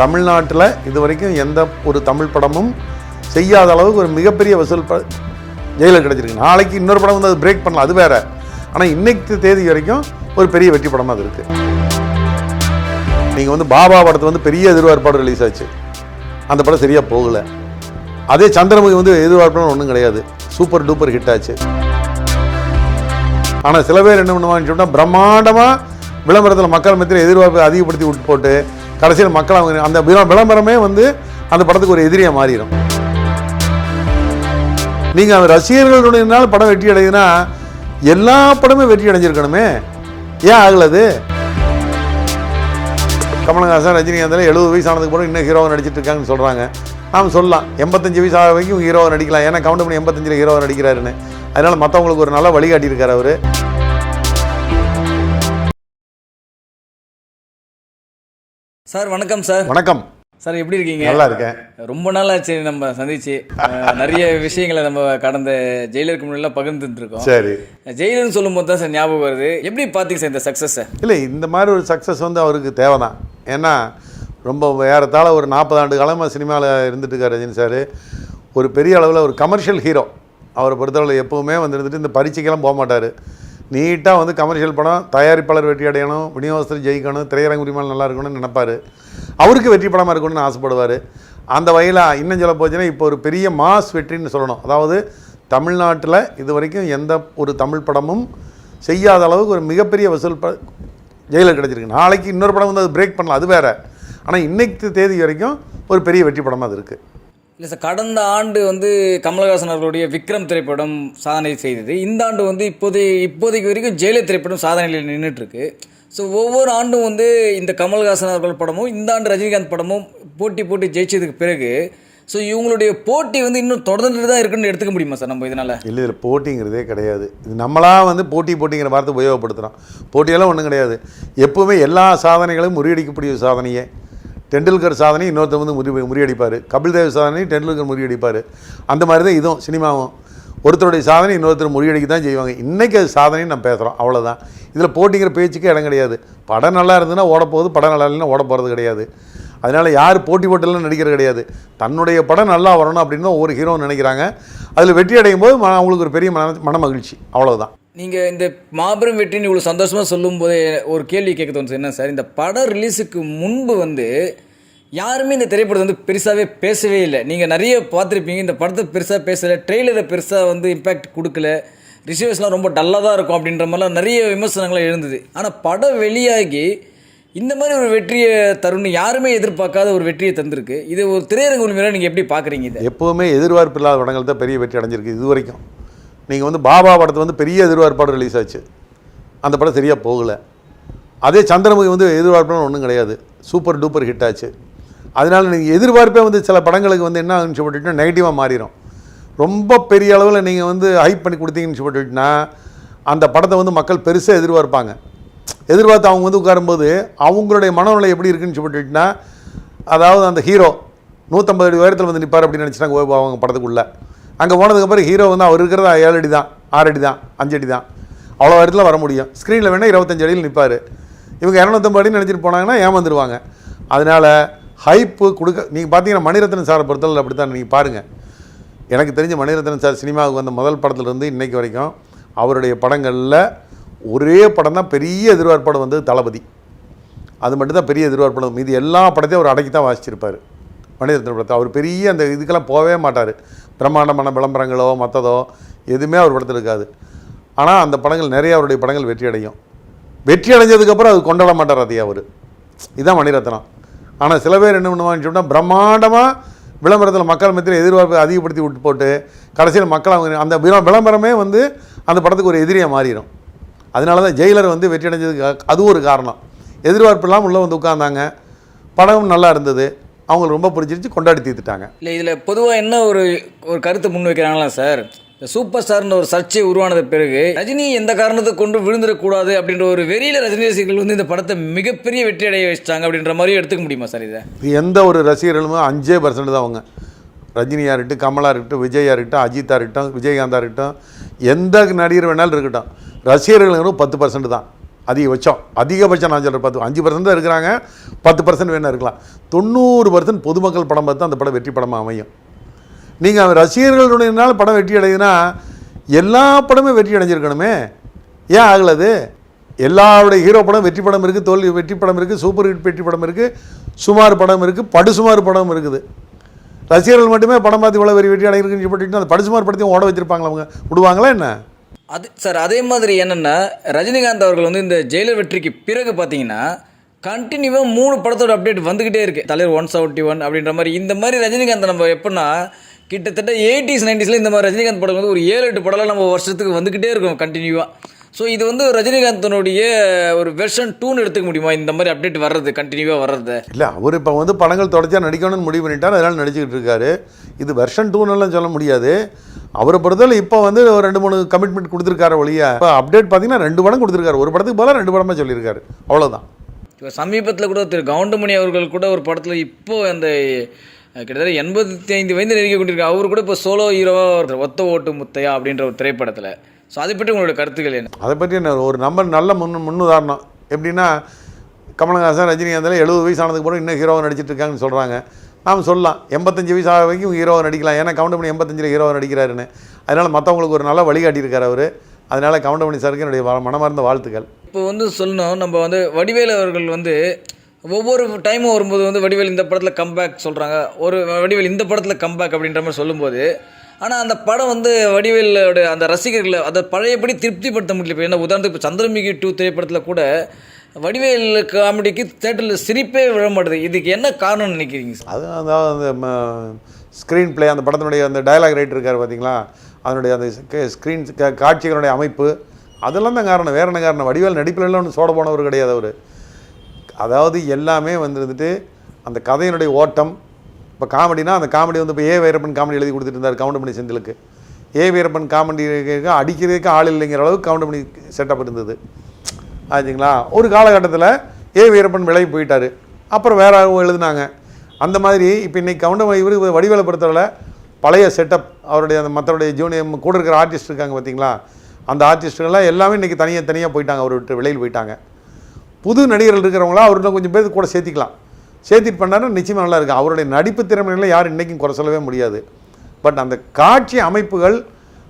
தமிழ்நாட்டில் இது வரைக்கும் எந்த ஒரு தமிழ் படமும் செய்யாத அளவுக்கு ஒரு மிகப்பெரிய வசூல் ஜெயிலர் கிடச்சிருக்கு. நாளைக்கு இன்னொரு படம் வந்து அது பிரேக் பண்ணலாம், அது வேற. ஆனால் இன்னைக்கு தேதி வரைக்கும் ஒரு பெரிய வெற்றி படமாக அது இருக்குது. நீங்கள் வந்து பாபா படத்தை வந்து பெரிய எதிர்பார்ப்பாடு ரிலீஸ் ஆச்சு, அந்த படம் சரியாக போகலை. அதே சந்திரமுகி வந்து எதிர்பார்ப்புன்னு ஒன்றும் கிடையாது, சூப்பர் டூப்பர் ஹிட் ஆச்சு. ஆனால் சில பேர் என்ன பண்ணுவாங்கன்னு சொன்னால் பிரம்மாண்டமாக விளம்பரத்தில் மக்கள் மத்தியில் எதிர்பார்ப்பை அதிகப்படுத்தி விட்டு போட்டு கடைசியில் மக்கள் அவங்க அந்த விளம்பரமே வந்து அந்த படத்துக்கு ஒரு எதிரியாக மாறிடும். நீங்கள் அந்த ரசிகர்களுடைய படம் வெற்றி அடையுதுன்னா எல்லா படமே வெற்றி அடைஞ்சிருக்கணுமே, ஏன் ஆகலது? கமலஹாசன் ரஜினிகாந்தில் 70 வயசு ஆனதுக்கு பிறகு இன்னும் ஹீரோவை நடிச்சிட்டு இருக்காங்கன்னு சொல்கிறாங்க. நாம் சொல்லலாம் 85 வயசு ஆக வரைக்கும் ஹீரோவை நடிக்கலாம், ஏன்னா கவுண்ட் பண்ணி 85 ஹீரோவை நடிக்கிறாருன்னு. அதனால் மற்றவங்களுக்கு ஒரு நல்ல வழிகாட்டியிருக்கார் அவர். சார் வணக்கம். சார் வணக்கம் சார், எப்படி இருக்கீங்க? நல்லா இருக்கேன். ரொம்ப நாள் ஆச்சு நம்ம சந்திச்சு, நிறைய விஷயங்களை நம்ம கடந்த ஜெயிலருக்கு முன்னாடி பகிர்ந்துட்டு இருக்கோம். சரி, ஜெயிலர்னு சொல்லும் போது தான் சார் ஞாபகம் வருது. எப்படி பார்த்தீங்க சார் இந்த சக்ஸஸ்? இல்லை, இந்த மாதிரி ஒரு சக்ஸஸ் வந்து அவருக்கு தேவை தான். ஏன்னா ரொம்ப ஏறத்தாழ ஒரு 40 ஆண்டு காலமாக சினிமாவில் இருந்துட்டு இருக்கார் ரஜினி சார். ஒரு பெரிய அளவில் ஒரு கமர்ஷியல் ஹீரோ. அவரை பொறுத்தளவில் எப்போவுமே வந்து இருந்துட்டு இந்த பரீட்சைக்கெல்லாம் போக மாட்டார். நீட்டாக வந்து கமர்ஷியல் படம், தயாரிப்பாளர் வெற்றி அடையணும், விநியோகஸ்தர் ஜெயிக்கணும், திரையரங்கு உரிமையாளர் நல்லா இருக்கணும்னு நினைப்பார். அவருக்கு வெற்றி படமாக இருக்கணும்னு ஆசைப்படுவார். அந்த வகையில் இன்னும் சொல்ல போச்சுன்னா இப்போ ஒரு பெரிய மாஸ் வெற்றின்னு சொல்லணும். அதாவது தமிழ்நாட்டில் இது வரைக்கும் எந்த ஒரு தமிழ் படமும் செய்யாத அளவுக்கு ஒரு மிகப்பெரிய வசூல் ஜெயிலர் கிடச்சிருக்கு. நாளைக்கு இன்னொரு படம் வந்து அது பிரேக் பண்ணலாம், அது வேறு. ஆனால் இன்னைக்கு தேதி வரைக்கும் ஒரு பெரிய வெற்றி படமாக அது இருக்குது. இல்லை சார், கடந்த ஆண்டு வந்து கமலஹாசன் அவர்களுடைய விக்ரம் திரைப்படம் சாதனை செய்தது. இந்த ஆண்டு வந்து இப்போதைக்கு வரைக்கும் ஜெயிலர் திரைப்படம் சாதனையில் நின்றுட்டுருக்கு. ஸோ ஒவ்வொரு ஆண்டும் வந்து இந்த கமலஹாசன் அவர்கள் படமும் இந்த ஆண்டு ரஜினிகாந்த் படமும் போட்டி ஜெயிச்சதுக்கு பிறகு ஸோ இவங்களுடைய போட்டி வந்து இன்னும் தொடர்ந்துட்டு தான் இருக்குன்னு எடுத்துக்க முடியுமா சார் நம்ம இதனால்? இல்லை, இதில் போட்டிங்கிறதே கிடையாது. இது நம்மளாக வந்து போட்டிங்கிற வார்த்தை உபயோகப்படுத்துகிறோம். போட்டியெல்லாம் ஒன்றும் கிடையாது. எப்போவுமே எல்லா சாதனைகளும் முறியடிக்கக்கூடிய சாதனையே. டெண்டுல்கர் சாதனை இன்னொருத்தர் வந்து முறியடிப்பார். கபில் தேவ் சாதனை டெண்டுல்கர் முறியடிப்பார். அந்த மாதிரி தான் இதுவும் சினிமாவும். ஒருத்தருடைய சாதனை இன்னொருத்தர் முறியடிக்க தான் செய்வாங்க. இன்றைக்கி அது சாதனைன்னு நம்ம பேசுகிறோம், அவ்வளோதான். இதில் போட்டிங்கிற பேச்சுக்கே இடம் கிடையாது. படம் நல்லா இருந்ததுன்னா ஓட போகுது, படம் நல்லா இல்லைன்னா ஓட போகிறது கிடையாது. அதனால் யார் போட்டிலாம் நடிக்கிறது கிடையாது. தன்னுடைய படம் நல்லா வரணும் அப்படின்னு தான் ஒவ்வொரு ஹீரோன்னு நினைக்கிறாங்க. அதில் வெற்றி அடையும் போது அவங்களுக்கு ஒரு பெரிய மன மகிழ்ச்சி, அவ்வளோதான். நீங்கள் இந்த மாபெரும் வெற்றின்னு இவ்வளோ சந்தோஷமாக சொல்லும்போது ஒரு கேள்வி கேட்க தோணுச்சு. என்ன சார், இந்த படம் ரிலீஸுக்கு முன்பு வந்து யாருமே இந்த திரைப்படத்தை வந்து பெருசாகவே பேசவே இல்லை. நீங்கள் நிறைய பார்த்துருப்பீங்க, இந்த படத்தை பெருசாக பேசலை, ட்ரெய்லரை பெருசாக வந்து இம்பேக்ட் கொடுக்கல, ரிசீவர்ஸ்லாம் ரொம்ப டல்லாக தான் இருக்கும் அப்படின்ற மாதிரிலாம் நிறைய விமர்சனங்கள்லாம் எழுந்தது. ஆனால் படம் வெளியாகி இந்த மாதிரி ஒரு வெற்றியை தரும்னு யாருமே எதிர்பார்க்காத ஒரு வெற்றியை தந்திருக்கு. இது ஒரு திரையரங்கு உரிமையாக நீங்கள் எப்படி பார்க்குறீங்க? இது எப்போவுமே எதிர்பார்ப்பு இல்லாத படங்கள் தான் பெரிய வெற்றி அடைஞ்சிருக்கு இது வரைக்கும். நீங்கள் வந்து பாபா படத்தை வந்து பெரிய எதிர்பார்ப்பாடு ரிலீஸ் ஆச்சு, அந்த படம் சரியாக போகலை. அதே சந்திரமுகி வந்து எதிர்பார்ப்புன்னு ஒன்றும் கிடையாது, சூப்பர் டூப்பர் ஹிட் ஆச்சு. அதனால் நீங்கள் எதிர்பார்ப்பே வந்து சில படங்களுக்கு வந்து என்ன சொல்லிட்டுனா நெகட்டிவாக மாறிடும். ரொம்ப பெரிய அளவில் நீங்கள் வந்து ஹைப் பண்ணி கொடுத்தீங்கன்னு சொல்லிட்டுனா அந்த படத்தை வந்து மக்கள் பெருசாக எதிர்பார்ப்பாங்க. எதிர்பார்த்து அவங்க வந்து உட்காரும்போது அவங்களுடைய மனநிலை எப்படி இருக்குன்னு சொல்லிட்டுனா, அதாவது அந்த ஹீரோ 150 அடி உயரத்தில் வந்து நிற்பார் அப்படின்னு நினச்சிட்டாங்க அவங்க படத்துக்குள்ளே. அங்கே போனதுக்கப்புறம் ஹீரோ வந்து அவர் இருக்கிறது 7 அடி தான், 6 அடி தான், 5 அடி தான், அவ்வளோ இடத்துல வர முடியும். ஸ்க்ரீனில் வேணால் 25 அடியில் நிற்பார். இவங்க 250 அடின்னு நினச்சிட்டு போனாங்கன்னா ஏமாந்துருவாங்க. அதனால் ஹைப்பு கொடுக்க நீங்கள் பார்த்தீங்கன்னா மணிரத்னம் சாரை பொறுத்தவரை அப்படி தான். நீங்கள் பாருங்கள், எனக்கு தெரிஞ்ச மணிரத்னம் சார் சினிமாவுக்கு வந்த முதல் படத்துலேருந்து இன்றைக்கு வரைக்கும் அவருடைய படங்களில் ஒரே படம் தான் பெரிய எதிர்பார்ப்பாடு வந்து தளபதி. அது மட்டும்தான் பெரிய எதிர்பார்ப்பாடு. மீது எல்லா படத்தையும் அவர் அடக்கி தான் வாசிச்சிருப்பார் மணிரத்னம் படத்தை. அவர் பெரிய அந்த இதுக்கெல்லாம் போகவே மாட்டார். பிரம்மாண்டமான விளம்பரங்களோ மற்றதோ எதுவுமே அவர் படத்தில் இருக்காது. ஆனால் அந்த படங்கள் நிறைய அவருடைய படங்கள் வெற்றி அடையும். வெற்றி அடைஞ்சதுக்கப்புறம் அது கொண்டாட மாட்டார் அதையே அவர். இதுதான் மணிரத்னம். ஆனால் சில பேர் என்ன பண்ணுவாங்கன்னு சொன்னால் பிரம்மாண்டமாக விளம்பரத்தில் மக்கள் மத்தியில் எதிர்பார்ப்பை அதிகப்படுத்தி விட்டு போட்டு கடைசியில் மக்கள் அவங்க அந்த விளம்பரமே வந்து அந்த படத்துக்கு ஒரு எதிரியாக மாறிடும். அதனால தான் ஜெயிலர் வந்து வெற்றி அடைஞ்சதுக்கு அது ஒரு காரணம். எதிர்பார்ப்பு இல்லாமல் உள்ளே வந்து உட்கார்ந்தாங்க, படம் நல்லா இருந்தது, அவங்களுக்கு ரொம்ப பிடிச்சிருச்சு, கொண்டாடி தீர்த்துட்டாங்க. இல்லை, இதில் பொதுவாக என்ன ஒரு கருத்தை முன் வைக்கிறாங்களா சார், சூப்பர் ஸ்டார்ன்ற ஒரு சர்ச்சை உருவானது பிறகு ரஜினி எந்த காரணத்தை கொண்டு விழுந்துடக்கூடாது அப்படின்ற ஒரு வெறியில் ரஜினி ரசிகர்கள் வந்து இந்த படத்தை மிகப்பெரிய வெற்றி அடைய வச்சிட்டாங்க அப்படின்ற மாதிரி எடுத்துக்க முடியுமா சார்? இதை எந்த ஒரு ரசிகர்களுமே 5% தான் அவங்க. ரஜினியாக இருக்கட்டும், கமலாக இருக்கட்டும், விஜயாக இருக்கட்டும், அஜித்தாக இருக்கட்டும், விஜயகாந்தாக இருக்கட்டும், எந்த நடிகர் வேணாலும் இருக்கட்டும், ரசிகர்கள் 10% தான். அதிகபட்சம் நான் சொல்கிறேன் 5% தான் இருக்கிறாங்க, 10% வேணா இருக்கலாம். 90% பொதுமக்கள் படம் பார்த்து அந்த படம் வெற்றி படமாக அமையும். நீங்கள் ரசிகர்களுடையனால படம் வெற்றி அடையுதுன்னா எல்லா படமும் வெற்றி அடைஞ்சிருக்கணுமே, ஏன் ஆகலது? எல்லாருடைய ஹீரோ படம் வெற்றி படம் இருக்குது, தோல்வி வெற்றி படம் இருக்குது, சூப்பர் ஹிட் வெற்றி படம் இருக்குது, சுமார் படம் இருக்குது, படுசுமார் படம் இருக்குது. ரசிகர்கள் மட்டுமே படம் பார்த்து இவ்வளோ வெற்றி அடைகிறதுன்னு சொல்லிட்டு அந்த படுசுமார் படத்தையும் ஓட வச்சிருப்பாங்களா, அவங்க விடுவாங்களா என்ன? அது சார் அதே மாதிரி என்னென்னா ரஜினிகாந்த் அவர்கள் வந்து இந்த ஜெயிலர் வெற்றிக்கு பிறகு பார்த்தீங்கன்னா கண்டினியூவாக 3 படத்தோட அப்டேட் வந்துக்கிட்டே இருக்குது. தலைவர் 171 அப்படின்ற மாதிரி. இந்த மாதிரி ரஜினிகாந்த் நம்ம எப்படின்னா கிட்டத்தட்ட 80s 90s இந்த மாதிரி ரஜினிகாந்த் படம் வந்து ஒரு 7-8 படம்லாம் நம்ம வருஷத்துக்கு வந்துக்கிட்டே இருக்கும் கண்டினியூவாக. ஸோ இது வந்து ரஜினிகாந்தனுடைய ஒரு வெர்ஷன் 2ன்னு எடுத்துக்க முடியுமா இந்த மாதிரி அப்டேட் வர்றது, கண்டினியூவாக வர்றது? இல்லை, அவர் இப்போ வந்து படங்கள் தொடர்ச்சியாக நடிக்கணும்னு முடிவு பண்ணிட்டார், அதனால் நடிச்சுக்கிட்டு இருக்காரு. இது வெர்ஷன் 2ன்னுலாம் சொல்ல முடியாது. அவரை பொறுத்தவரை இப்போ வந்து ஒரு 2-3 கமிட்மெண்ட் கொடுத்துருக்காரு ஒழிய, இப்போ அப்டேட் பார்த்தீங்கன்னா 2 படம் கொடுத்துருக்காரு. ஒரு படத்துக்கு போல 2 படமாக சொல்லியிருக்காரு, அவ்வளோதான். இப்போ சமீபத்தில் கூட திரு கவுண்டமணி அவர்கள் கூட ஒரு படத்தில் இப்போது அந்த கிட்டத்தட்ட 85 வயது நெருங்கி கொண்டிருக்காரு. அவர் கூட இப்போ சோலோ ஹீரோவாக ஒத்த ஓட்டு முத்தையா அப்படின்ற ஒரு திரைப்படத்தில். ஸோ அதை பற்றி உங்களோட கருத்துக்கள் என்ன? அதை பற்றி என்ன ஒரு நல்ல முன்னுதாரணம் எப்படின்னா, கமலஹாசன் ரஜினிகாந்தில் 70 வயசு ஆனதுக்கு பிறகு இன்னும் ஹீரோவாக நடிச்சிட்டு இருக்காங்கன்னு சொல்கிறாங்க. நாம் சொல்லலாம் 85 வயசு ஆக வரைக்கும் ஹீரோவாக நடிக்கலாம், ஏன்னா கவுண்டமணி 85 ஹீரோவாக நடிக்கிறாருன்னு. அதனால் மற்றவங்களுக்கு ஒரு நல்ல வழிகாட்டியிருக்கார் அவர். அதனால் கவுண்டமணி சாருக்கு என்னுடைய மனமார்ந்த வாழ்த்துக்கள். இப்போ வந்து சொல்லணும், நம்ம வந்து வடிவேலு அவர்கள் வந்து ஒவ்வொரு டைமும் வரும்போது வந்து வடிவேல் இந்த படத்தில் கம்பேக் சொல்கிறாங்க, ஒரு வடிவேல் இந்த படத்தில் கம்பேக் அப்படின்ற மாதிரி சொல்லும்போது, ஆனால் அந்த படம் வந்து வடிவேலோட அந்த ரசிகர்களை அதை பழையபடி திருப்திப்படுத்த முடியல. இப்போ என்ன உதாரணத்துக்கு இப்போ சந்திரமுகி 2 திரைப்படத்தில் கூட வடிவேல் காமெடிக்கு தேட்டரில் சிரிப்பே விழ மாட்டுது. இதுக்கு என்ன காரணம்னு நினைக்கிறீங்க சார்? அது அதாவது அந்த ஸ்க்ரீன் பிளே, அந்த படத்தினுடைய அந்த டயலாக் ரைட்டர் இருக்கார் பார்த்தீங்களா, அதனுடைய அந்த ஸ்க்ரீன் காட்சிகளுடைய அமைப்பு, அதெல்லாம் தான் காரணம். வேறு என்ன காரணம்? வடிவேல் நடிப்பிலெல்லாம் ஒன்று சோட போனவர் கிடையாது அவர். அதாவது எல்லாமே வந்துட்டு அந்த கதையினுடைய ஓட்டம். இப்போ காமெடினா அந்த காமெடி வந்து இப்போ வீரப்பன் காமெடி எழுதி கொடுத்துட்டு இருந்தார் கவுண்டமணி செந்திலுக்கு. வீரப்பன் காமெடி அடிக்கிறதுக்கு ஆள் இல்லைங்கிற அளவுக்கு கவுண்டமணி செட்டப் இருந்தது ஆச்சுங்களா. ஒரு காலகட்டத்தில் வீரப்பன் விலகி போயிட்டார், அப்புறம் வேறு எழுதுனாங்க. அந்த மாதிரி இப்போ இன்றைக்கி கவுண்டமணி இவர் வடிவேலை பொறுத்தவரை பழைய செட்டப், அவருடைய அந்த மற்றவருடைய ஜூனியர் கூட இருக்கிற ஆர்டிஸ்ட் இருக்காங்க பார்த்தீங்களா, அந்த ஆர்டிஸ்ட்டுகள்லாம் எல்லாமே இன்றைக்கி தனியாக போயிட்டாங்க, அவர் விட்டு வெளியில் போயிட்டாங்க. புது நடிகர்கள் இருக்கிறவங்களாம் அவர்கிட்ட கொஞ்சம் பேர் கூட சேர்த்திக்கலாம், சேர்த்திட்டு பண்ணாருன்னா நிச்சயமாக நல்லா இருக்குது. அவருடைய நடிப்பு திறமைகளை யாரும் இன்றைக்கும் குறை சொல்லவே முடியாது. பட் அந்த காட்சி அமைப்புகள்,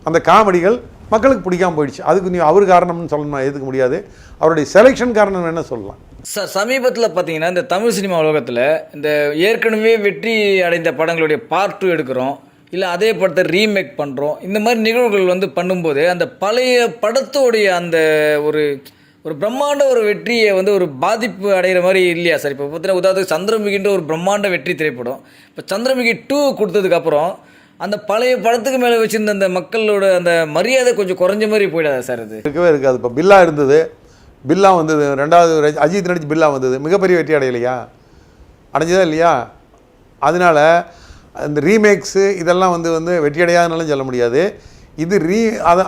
அந்த காமெடிகள் மக்களுக்கு பிடிக்காமல் போயிடுச்சு. அதுக்கு நீ அவர் காரணம்னு சொல்லணும் எதுக்க முடியாது, அவருடைய செலெக்ஷன் காரணம் என்ன சொல்லலாம். சார் சமீபத்தில் பார்த்தீங்கன்னா இந்த தமிழ் சினிமா உலகத்தில் இந்த ஏற்கனவே வெற்றி அடைந்த படங்களுடைய பார்ட் 2 எடுக்கிறோம், இல்லை அதே படத்தை ரீமேக் பண்ணுறோம், இந்த மாதிரி நிகழ்வுகள் வந்து பண்ணும்போது அந்த பழைய படத்தோடைய அந்த ஒரு பிரம்மாண்ட ஒரு வெற்றியை வந்து ஒரு பாதிப்பு அடைகிற மாதிரி இல்லையா சார்? இப்போ பார்த்தீங்கன்னா உதாரணத்துக்கு சந்திரமுகின்ற ஒரு பிரம்மாண்ட வெற்றி திரைப்படம், இப்போ சந்திரமுகி 2 கொடுத்ததுக்கப்புறம் அந்த பழைய படத்துக்கு மேலே வச்சுருந்த அந்த மக்களோட அந்த மரியாதை கொஞ்சம் குறைஞ்ச மாதிரி போயிடாதா சார்? அது இருக்கவே இருக்காது. இப்போ பில்லா இருந்தது, பில்லா வந்தது, 2வது அஜித் நடிச்சு பில்லா வந்தது, மிகப்பெரிய வெற்றி அடையலையா? அடைஞ்சதா இல்லையா? அதனால் இந்த ரீமேக்ஸு இதெல்லாம் வந்து வெற்றி அடையாதுனாலும் சொல்ல முடியாது. இது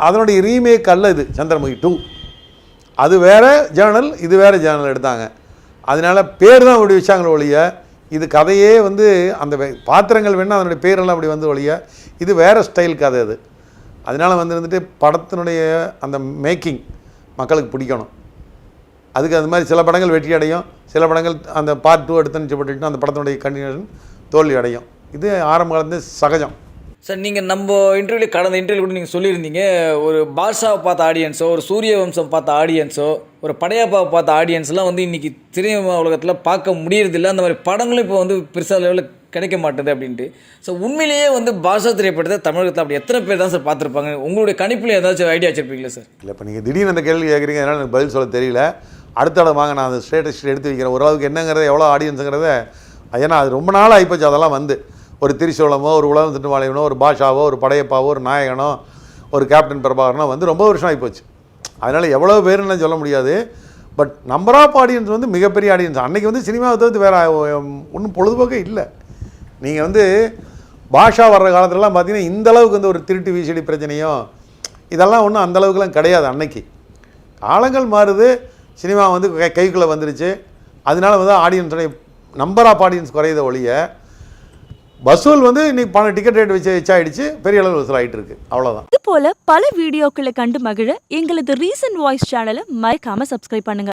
அதனுடைய ரீமேக் அல்ல, இது சந்திரமுகி 2. அது வேறு ஜேர்னல், இது வேறு ஜேர்னல் எடுத்தாங்க. அதனால் பேர் தான் அப்படி வச்சாங்களோ ஒழிய, இது கதையே அந்த பாத்திரங்கள் வேணால் அதனுடைய பேரெல்லாம் அப்படி ஒழிய, இது வேறு ஸ்டைல் கதை அது. அதனால் வந்துட்டு படத்தினுடைய அந்த மேக்கிங் மக்களுக்கு பிடிக்கணும். அதுக்கு அது மாதிரி சில படங்கள் வெற்றி அடையும், சில படங்கள் அந்த பார்ட் 2 எடுத்துன்னு சொல்லிட்டு அந்த படத்தினுடைய கண்டினியூஷன் தோல்வி அடையும். இது ஆரம்ப காலத்து சகஜம். சார் நீங்கள் நம்ம கடந்த இன்டர்வியூ கூட நீங்கள் சொல்லியிருந்தீங்க, ஒரு பாஷாவை பார்த்த ஆடியன்ஸோ, ஒரு சூரிய வம்சம் பார்த்த ஆடியன்ஸோ, ஒரு படையப்பாவை பார்த்த ஆடியன்ஸ்லாம் இன்றைக்கி திரையுலக உலகத்தில் பார்க்க முடியறதில்லை. அந்த மாதிரி படங்களும் இப்போ பெருசாக லெவலில் கிடைக்க மாட்டேது அப்படின்ட்டு. ஸோ உண்மையிலேயே பாஷா திரைப்படத்தை தமிழகத்தில் அப்படி எத்தனை பேர் தான் சார் பார்த்துருப்பாங்க? உங்களுடைய கணிப்பில் ஏதாச்சும் ஐடியா வச்சுருப்பீங்களா சார்? இல்லை, இப்போ நீங்கள் திடீர்னு அந்த கேள்வி கேட்குறீங்க, அதனால் எனக்கு பதில் சொல்ல தெரியல. அடுத்த இடம் வாங்க, நான் அந்த ஸ்டேட்டஸ் எடுத்து வைக்கிறேன். ஓரளவுக்கு என்னங்கிறத, எவ்வளோ ஆடியன்ஸுங்கிறத, ஏன்னா அது ரொம்ப நாள் ஆகிப்போச்சு. அதெல்லாம் ஒரு திரிசூலமோ, ஒரு உலகம் திட்டுவாளையனோ, ஒரு பாஷாவோ, ஒரு படையப்பாவோ, ஒரு நாயகனோ, ஒரு கேப்டன் பிரபாகரனோ ரொம்ப வருஷம் ஆகிப்போச்சு. அதனால் எவ்வளோ பேருன்னு சொல்ல முடியாது. பட் நம்பர் ஆஃப் ஆடியன்ஸ் மிகப்பெரிய ஆடியன்ஸ். அன்றைக்கி சினிமாவை தவிர்த்து வேறு ஒன்றும் பொழுதுபோக்கே இல்லை. நீங்கள் பாஷா வர்ற காலத்துலலாம் பார்த்தீங்கன்னா இந்தளவுக்கு ஒரு திருட்டு விசிடி பிரச்சனையோ இதெல்லாம் ஒன்றும் அந்தளவுக்குலாம் கிடையாது. அன்னைக்கு காலங்கள் மாறுது, சினிமா கைக்குள்ளே வந்துருச்சு. அதனால ஆடியன்ஸுடைய நம்பர் ஆஃப் ஆடியன்ஸ் குறையத ஒழிய வசூல் வந்து இன்னைக்கு டிக்கெட் ரேட் வச்சு ஆயிடுச்சு, பெரிய அளவில் வசூல் ஆகிட்டு இருக்கு, அவ்வளோதான். இது போல பல வீடியோக்களை கண்டு மகிழ எங்களது ரீசன்ட் வாய்ஸ் சேனலை மறக்காம சப்ஸ்கிரைப் பண்ணுங்க.